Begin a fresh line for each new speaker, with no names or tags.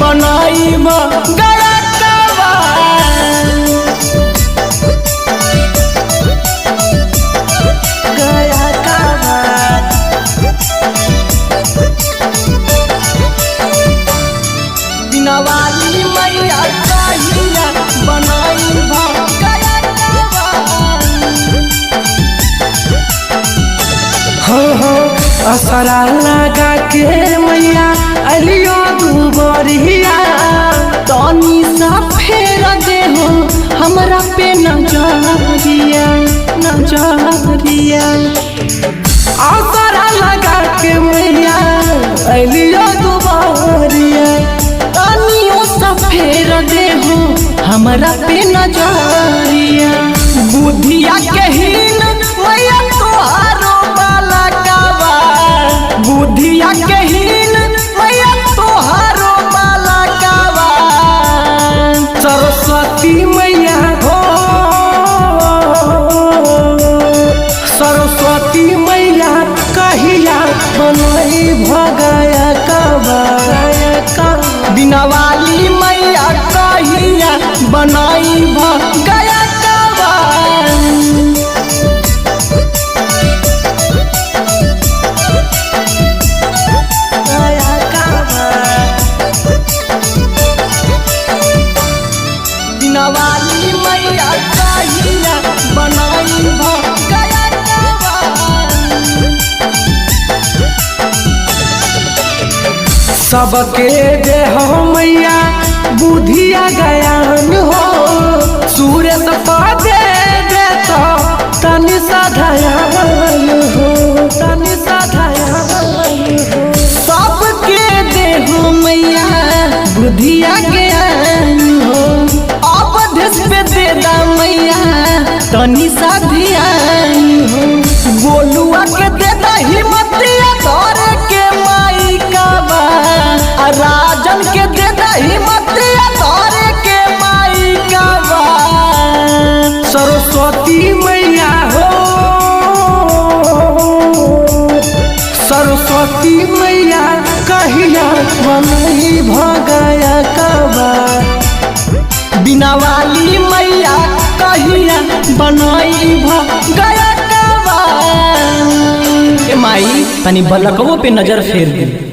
बनाई गया कावा। गया कावा बिना वाली मैया कहिया बनाई गया कावा। हो असरा लगा के मैया अलियो दुबरिया तनी सा फेर दे हो हमरा पे नजरिया नजरिया। असरा लगा के मैया अलियो दुबरिया तनियो सा फेर दे हो हमरा पे नजरिया। बुधिया के हीन मैया तोहारो बाला कावा। बुधिया के हीन मैया तोहारो बाला कावा। सरस्वती मैया हो सरस्वती मैया कहिया बनाई भगया कावा। बिना वाली मैया कहिया बनाई भगया कावा। बिना वाली मैया कहिया बनाई गया कावा। सबके दे हो मैया बुधिया ज्ञान हो। सूर्य दे तो तनि सा ध्यान हो तनि सा ध्यान हो। सबके दे हो मैया बुधिया ज्ञान हो। अवधेश पे दे दा मैया तनि सा ध्यान हो। गोलुआ के दे दा हिम्मतिया धरे के माई कावा। राजन के दे दा हिम्मतिया धरे के माई कावा। सरस्वती मैया हो सरस्वती मैया कहिया बनाई भगया कावा। बिना वाली मैया कहिया बनाई गया कावा। माई तनी बलकवो पे नजर फेर दे।